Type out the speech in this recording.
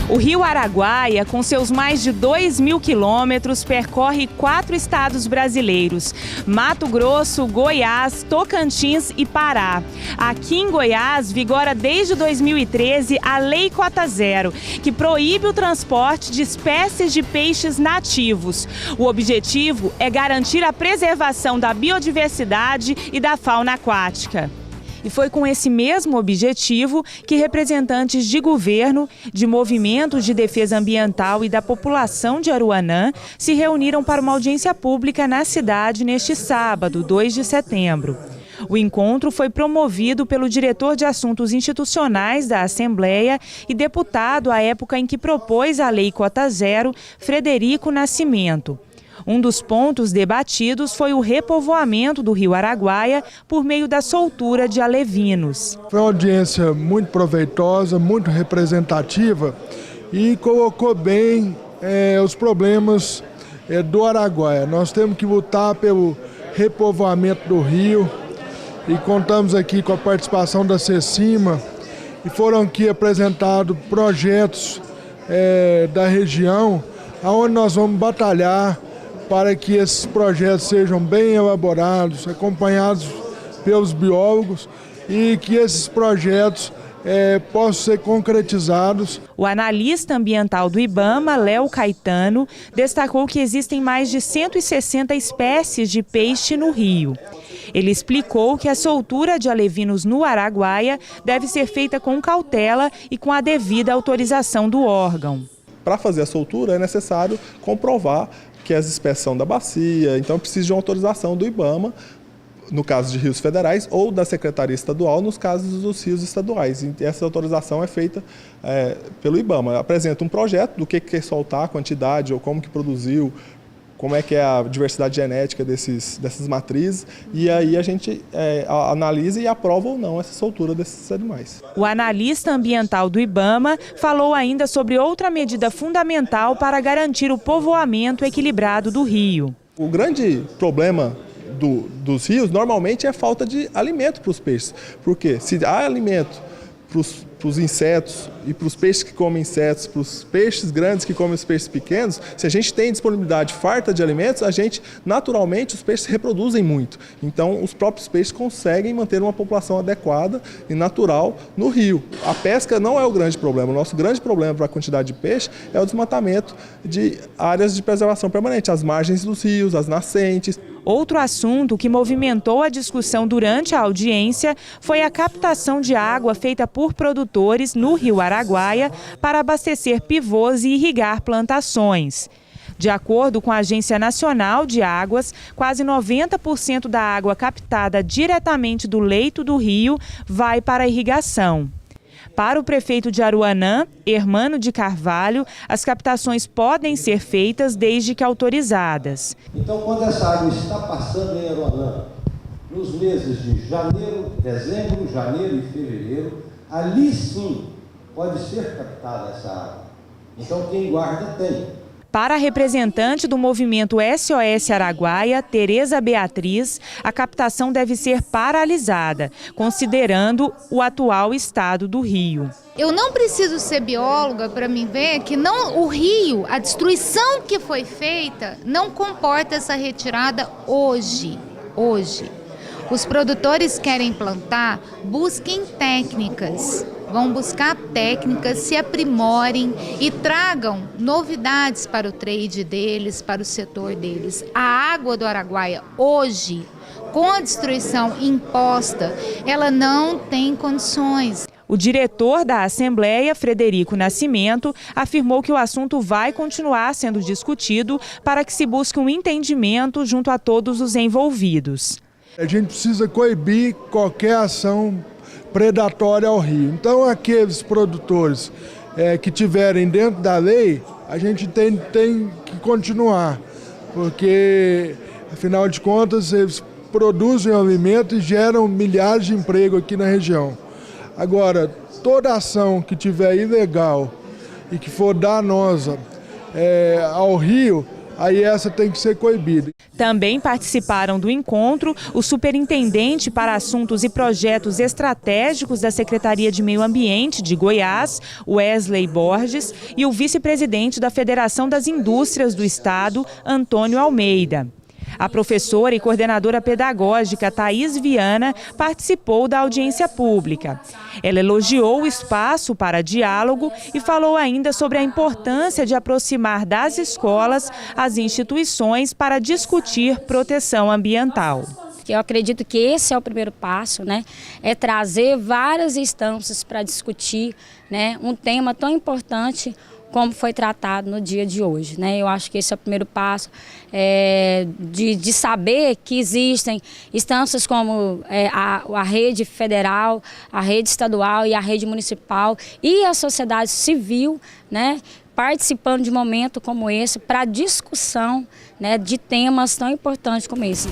O Rio Araguaia, com seus mais de 2.000 quilômetros, percorre 4 estados brasileiros: Mato Grosso, Goiás, Tocantins e Pará. Aqui em Goiás, vigora desde 2013 a Lei Cota Zero, que proíbe o transporte de espécies de peixes nativos. O objetivo é garantir a preservação da biodiversidade e da fauna aquática. E foi com esse mesmo objetivo que representantes de governo, de movimentos de defesa ambiental e da população de Aruanã se reuniram para uma audiência pública na cidade neste sábado, 2 de setembro. O encontro foi promovido pelo diretor de Assuntos Institucionais da Assembleia e deputado à época em que propôs a Lei Cota Zero, Frederico Nascimento. Um dos pontos debatidos foi o repovoamento do Rio Araguaia por meio da soltura de alevinos. Foi uma audiência muito proveitosa, muito representativa e colocou bem os problemas do Araguaia. Nós temos que lutar pelo repovoamento do rio e contamos aqui com a participação da CECIMA e foram aqui apresentados projetos da região onde nós vamos batalhar para que esses projetos sejam bem elaborados, acompanhados pelos biólogos e que esses projetos possam ser concretizados. O analista ambiental do IBAMA, Léo Caetano, destacou que existem mais de 160 espécies de peixe no rio. Ele explicou que a soltura de alevinos no Araguaia deve ser feita com cautela e com a devida autorização do órgão. Para fazer a soltura é necessário comprovar que as espécies são da bacia, então precisa de uma autorização do IBAMA, no caso de rios federais, ou da Secretaria Estadual, nos casos dos rios estaduais. E essa autorização é feita pelo IBAMA. Apresenta um projeto do que quer soltar, a quantidade, ou como que produziu, como é que é a diversidade genética dessas matrizes, e aí a gente analisa e aprova ou não essa soltura desses animais. O analista ambiental do IBAMA falou ainda sobre outra medida fundamental para garantir o povoamento equilibrado do rio. O grande problema dos rios normalmente é a falta de alimento para os peixes, porque se há alimento para os insetos e para os peixes que comem insetos, para os peixes grandes que comem os peixes pequenos, se a gente tem disponibilidade farta de alimentos, naturalmente, os peixes se reproduzem muito. Então, os próprios peixes conseguem manter uma população adequada e natural no rio. A pesca não é o grande problema. O nosso grande problema para a quantidade de peixe é o desmatamento de áreas de preservação permanente, as margens dos rios, as nascentes. Outro assunto que movimentou a discussão durante a audiência foi a captação de água feita por produtores no Rio Araguaia para abastecer pivôs e irrigar plantações. De acordo com a Agência Nacional de Águas, quase 90% da água captada diretamente do leito do rio vai para a irrigação. Para o prefeito de Aruanã, Hermano de Carvalho, as captações podem ser feitas desde que autorizadas. Então, quando essa água está passando em Aruanã, nos meses de dezembro, janeiro e fevereiro, ali sim pode ser captada essa água. Então, quem guarda tem. Para a representante do movimento SOS Araguaia, Tereza Beatriz, a captação deve ser paralisada, considerando o atual estado do rio. Eu não preciso ser bióloga para me ver que o rio, a destruição que foi feita, não comporta essa retirada hoje. Os produtores querem plantar, busquem técnicas. Vão buscar técnicas, se aprimorem e tragam novidades para o trade deles, para o setor deles. A água do Araguaia hoje, com a destruição imposta, ela não tem condições. O diretor da Assembleia, Frederico Nascimento, afirmou que o assunto vai continuar sendo discutido para que se busque um entendimento junto a todos os envolvidos. A gente precisa coibir qualquer ação predatória ao rio. Então, aqueles produtores que tiverem dentro da lei, a gente tem que continuar, porque, afinal de contas, eles produzem alimento e geram milhares de empregos aqui na região. Agora, toda ação que tiver ilegal e que for danosa ao rio, aí essa tem que ser coibida. Também participaram do encontro o superintendente para assuntos e projetos estratégicos da Secretaria de Meio Ambiente de Goiás, Wesley Borges, e o vice-presidente da Federação das Indústrias do Estado, Antônio Almeida. A professora e coordenadora pedagógica Thaís Viana participou da audiência pública. Ela elogiou o espaço para diálogo e falou ainda sobre a importância de aproximar das escolas as instituições para discutir proteção ambiental. Eu acredito que esse é o primeiro passo, né? É trazer várias instâncias para discutir, né, um tema tão importante como foi tratado no dia de hoje, né? Eu acho que esse é o primeiro passo, de saber que existem instâncias como a rede federal, a rede estadual e a rede municipal e a sociedade civil, né, participando de um momento como esse para discussão, né, de temas tão importantes como esse.